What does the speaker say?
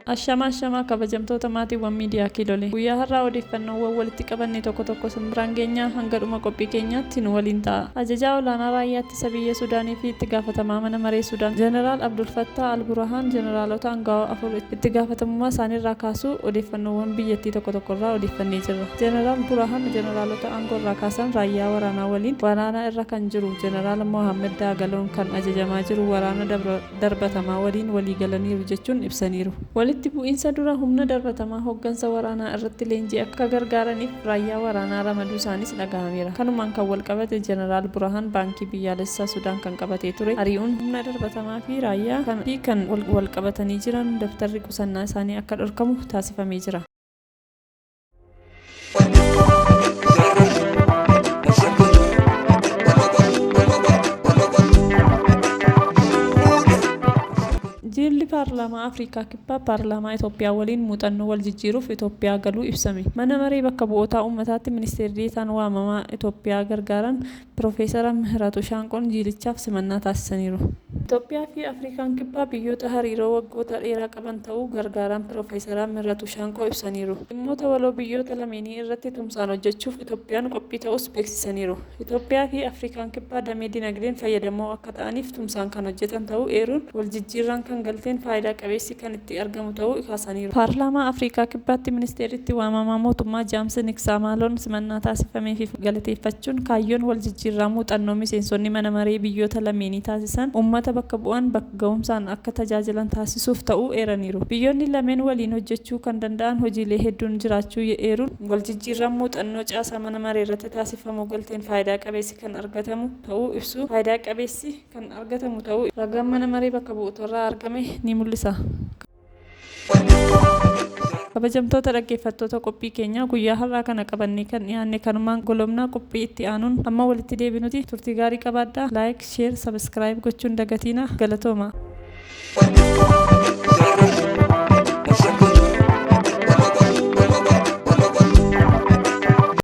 Ashama kabajamtoota maatiiwwan miidiyaa Kiilolee. Guyyaa har'aa odeeffannoowwan walitti qabannee tokko tokko simbiraan geenyaa hanga dhuma qophii keenyaatti nu waliin ta'a. Ajajaa olaanaa raayyaa ittisa biyya Sudaanii fi itti gaafatamaa mana maree Sudaan Jeneraal Abdul Fattah Al-Burhaan jeneraalota aangawaa afur itti gaafatamummaa isaaniirraa kaasuu odeeffannoowwan biyyattii tokko tokko irraa odeeffannee jirra. Jeneraal Burhaan jeneraalota aangoo irraa kaasan raayyaa waraanaa waliin waraana irra kan jiru Jeneraal Mohammed Dagaloon kan ajajamaa jiru waraana darbatamaa waliin walii galaniiru jechuun ibsaniiru. Walitti bu'iinsa dura humna darbatamaa hooggansa waraanaa irratti leenjii akka gargaaraniif raayyaa waraanaa ramaduu isaanis dhagahameera. Kanumaan kan walqabate Jeneraal Burhaan baankii biyyaalessaa Sudaan kan qabatee ture ari'uun humna darbatamaa fi raayyaa kan walqabatanii jiran daftarri qusannaa isaanii akka dhorkamu taasifamee jira. Jilli paarlaamaa Afrikaa kibbaa paarlaamaa Itoophiyaa waliin muuxannoo wal jijjiiruuf Itoophiyaa galuu ibsame. Mana maree bakka bu'oota uummataatti ministeerri deetaan waamamaa Itoophiyaa gargaaran Piroofeesar Mihiratu Shaanqoon jilichaaf simannaa taasisaniiru. Itoophiyaa fi Afrikaan kibbaa biyyoota hariiroo waggoota dheeraa qaban ta'uu gargaaran Piroofeesar Mihiratu Shaanqoo ibsaniiru. Dhimmoota waloo biyyoota lameenii irratti tumsaan hojjechuuf Itoophiyaan qophii ta'us beeksisaniiru. Itoophiyaa fi Afrikaan kibbaa damee dinagdeen fayyadamoo akka ta'aniif tumsaan kan hojjetan ta'uu eeruun wal jijjiirraan kan galteen faayidaa qabeessi kan itti argamu ta'uu kaasaniiru. Paarlaamaa Afrikaa kibbaatti ministeeritti waamamaa mootummaa Jaams Niksaamaaloon simannaa taasifameef galateeffachuun kaayyoon wal jijjiirraa muuxannoo miseensonni mana maree biyyoota lameenii taasisan uummata bakka bu'an bakka ga'umsaan akka tajaajilan taasisuuf ta'uu eeraniiru. Biyyoonni lameen waliin hojjechuu kan danda'an hojiilee hedduun jiraachuu eeruun wal jijjiirraa muuxannoo caasaa mana maree irratti taasifamu galteen faayidaa qabeessi kan argatamu ta'uu ibsu. Faayidaa qabeessi kan argatamu ta'uu ragaan mana maree bakka bu'ootarraa argame ni mul'isa. Kabajamtoota dhaggeeffattoota qophii keenyaa guyyaa har'aa kana qabannee kan dhiyaanne kanumaan golomnaa qophii itti aanuun amma walitti deebinuti turtii gaarii qabaadhaa. Laayik, sheer, sabiskiraayib gochuun dagatiina galatooma.